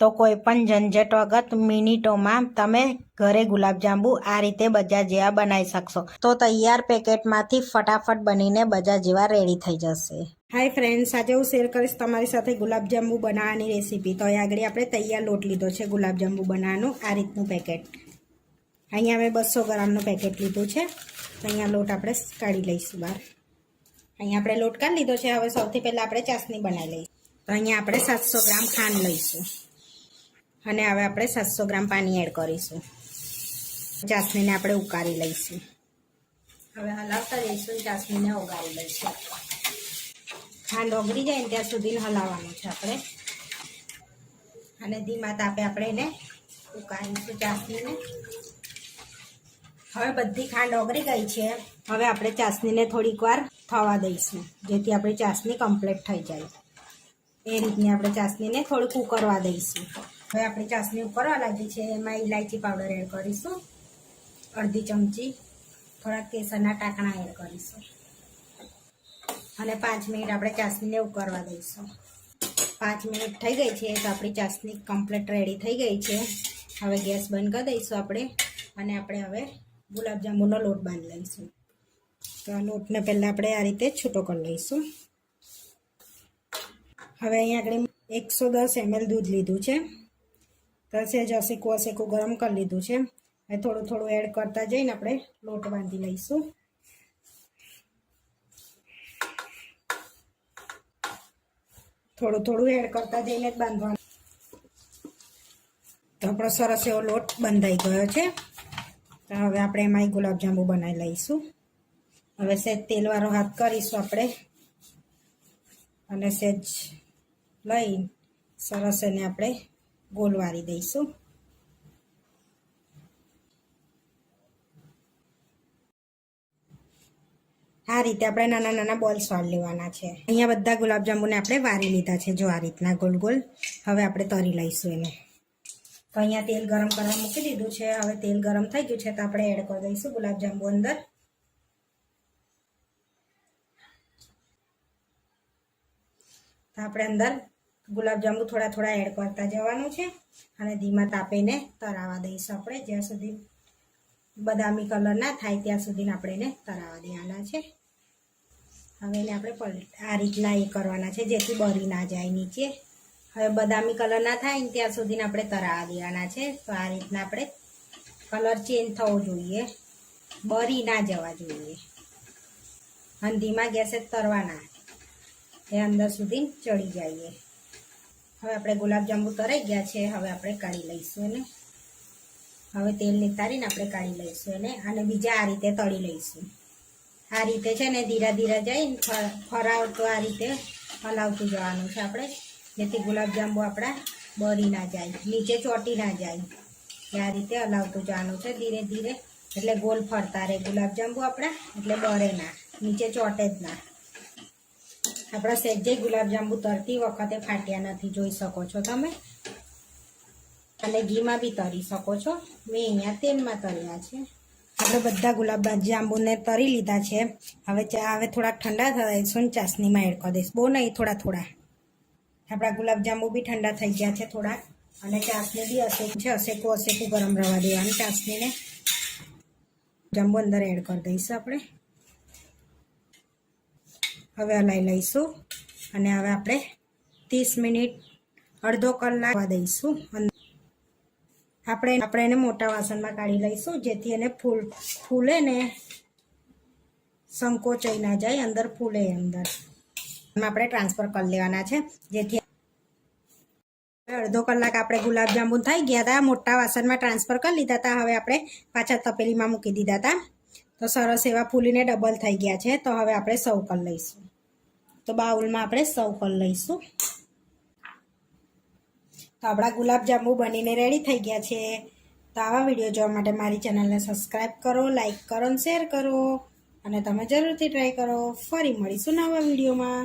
તો કોઈ પણ ઝંઝટ વગર મિનિટોમાં તમે ઘરે ગુલાબજાંબુ આ રીતે બજાર જેવા બનાવી શકશો. તો તૈયાર પેકેટમાંથી ફટાફટ બનીને બજાર જેવા રેડી થઈ જશે. હાય ફ્રેન્ડ્સ, આજે હું શેર કરીશ તમારી સાથે ગુલાબજાંબુ બનાવવાની રેસીપી. તો અહીં આગળ આપણે તૈયાર લોટ લીધો છે ગુલાબજાંબુ બનાવવાનું, આ રીતનું પેકેટ. અહીંયા અમે 200 ગ્રામનું પેકેટ લીધું છે. તો અહીંયા લોટ આપણે કાઢી લઈશું બહાર. અહીંયા આપણે લોટ કાઢી લીધો છે. હવે સૌથી પહેલાં આપણે ચાસણી બનાવી લઈશું. તો અહીંયા આપણે 700 ગ્રામ ખાંડ લઈશું અને હવે આપણે 700 ગ્રામ પાણી એડ કરીશું. ચાસણીને આપણે ઉકાળી લઈશું. હવે હલાવતા જઈશું, ચાસણીને ઓગાળી લઈશું. ખાંડ ઓગળી જાય ને ત્યાં સુધી હલાવવાનું છે આપણે, અને ધીમા તાપે આપણે એને ઉકાળીશું ચાસણીને. હવે બધી ખાંડ ઓગળી ગઈ છે. હવે આપણે ચાસણીને થોડીક વાર થવા દઈશું, જેથી આપણી ચાસણી કમ્પ્લીટ થઈ જાય. એ રીતની આપણે ચાસણીને થોડુંક ઉકળવા દઈશું. હવે આપણી ચાસણી ઉકળવા લાગી છે. એમાં ઇલાયચી પાવડર એડ કરીશું, અડધી ચમચી. થોડાક કેસરના ટાંકણા એડ કરીશું અને 5 મિનિટ આપણે ચાસણીને ઉકળવા દઈશું. 5 મિનિટ થઈ ગઈ છે તો આપણી ચાસણી કમ્પ્લીટ રેડી થઈ ગઈ છે. હવે ગેસ બંધ કરી દઈશું આપણે, અને આપણે હવે ગુલાબજાંબુનો લોટ બાંધી લઈશું. તો આ લોટને પહેલાં આપણે આ રીતે છૂટો કરી લઈશું. હવે અહીંયા આગળ 110 ml દૂધ લીધું છે. તો સહેજ અસેકું ગરમ કરી લીધું છે. હવે થોડું થોડું એડ કરતા જઈને આપણે લોટ બાંધી લઈશું. થોડું થોડું એડ કરતા જઈને જ બાંધવાનું. તો આપણો સરસ એવો લોટ બંધાઈ ગયો છે. તો હવે આપણે એમાં ગુલાબજાંબુ બનાવી લઈશું. હવે સહેજ તેલવાળો હાથ કરીશું આપણે, અને સહેજ લઈ સરસ એને આપણે ગોલ વાળી દઈશું. આ રીતે આપણે નાના નાના બોલ્સ વાળી લેવાના છે. અહીંયા બધા ગુલાબજાંબુને આપણે વારી લીધા છે, જો આ રીતના ગોલ ગોલ. હવે આપણે તરી લઈશું એને. તો અહીંયા તેલ ગરમ કરવા મૂકી દીધું છે. હવે તેલ ગરમ થઈ ગયું છે તો આપણે એડ કરી દઈશું ગુલાબજાંબુ અંદર. તો આપણે અંદર ગુલાબજાંબુ થોડા થોડા એડ કરતા જવાનું છે, અને ધીમા તાપેને તરાવા દઈશું આપણે. જ્યાં સુધી બદામી કલર ના થાય ત્યાં સુધી આપણે એને તરાવા દેવાના છે. હવે એને આપણે આ રીતના એ કરવાના છે, જેથી બળી ના જાય નીચે. હવે બદામી કલર ના થાય ને ત્યાં સુધી આપણે તરાવા દેવાના છે. તો આ રીતના આપણે કલર ચેન્જ થવો જોઈએ, બળી ના જવા જોઈએ, અને ધીમા ગેસે તરવાના, એ અંદર સુધી ચડી જાય. હવે આપણે ગુલાબજાંબુ તરાઈ ગયા છે. હવે આપણે કાઢી લઈશું એને. હવે તેલ નિતારીને આપણે કાઢી લઈશું એને, અને બીજા આ રીતે તળી લઈશું. આ રીતે છે ને ધીરા ધીરા જઈને ફરાવતો આ રીતે હલાવતું જવાનું છે આપણે, જેથી ગુલાબજાંબુ આપણા બળી ના જાય, નીચે ચોંટી ના જાય. આ રીતે હલાવતું જવાનું છે ધીરે ધીરે, એટલે ગોલ ફરતા રહે ગુલાબજાંબુ આપણા, એટલે બળે ના, નીચે ચોંટે જ ના. આપણા સહેજે ગુલાબજાંબુ તરતી વખતે ફાટ્યા નથી, જોઈ શકો છો તમે. અને ઘીમાં બી તરી શકો છો. મેં અહીંયા તેલમાં તર્યા છે. આપણે બધા ગુલાબજાંબુને તરી લીધા છે. હવે થોડાક ઠંડા થઈશું, ચાસણીમાં એડ કરી દઈશ. બહુ નહીં, થોડા થોડા. આપણા ગુલાબજાંબુ બી ઠંડા થઈ ગયા છે થોડાક, અને ચાસણી બી અસેકું ગરમ રવા દેવાનું ચાસણીને. જાંબુ અંદર એડ કરી દઈશું આપણે. હવે હલાવી લઈશું, અને હવે આપણે 30 મિનિટ અડધો કલાક દઈશું. આપણે એને મોટા વાસણમાં કાઢી લઈશું, જેથી એને ફૂલે ને સંકોચાઈ ના જાય, અંદર ફૂલે. અંદર આપણે ટ્રાન્સફર કરી લેવાના છે, જેથી અડધો કલાક આપણે ગુલાબજાંબુ થઈ ગયા હતા, મોટા વાસણમાં ટ્રાન્સફર કરી લીધા હતા. હવે આપણે પાછા તપેલીમાં મૂકી દીધા હતા. તો સરસ એવા ફૂલીને ડબલ થઈ ગયા છે. તો હવે આપણે સર્વ કરી લઈશું. તો બાઉલમાં આપણે સર્વ કરી લઈશું. તો આપણા ગુલાબજાંબુ બનીને રેડી થઈ ગયા છે. તો આવા વિડીયો જોવા માટે મારી ચેનલને સબસ્ક્રાઈબ કરો, લાઈક કરો અને શેર કરો, અને તમે જરૂરથી ટ્રાય કરો. ફરી મળીશું નવા વિડીયોમાં.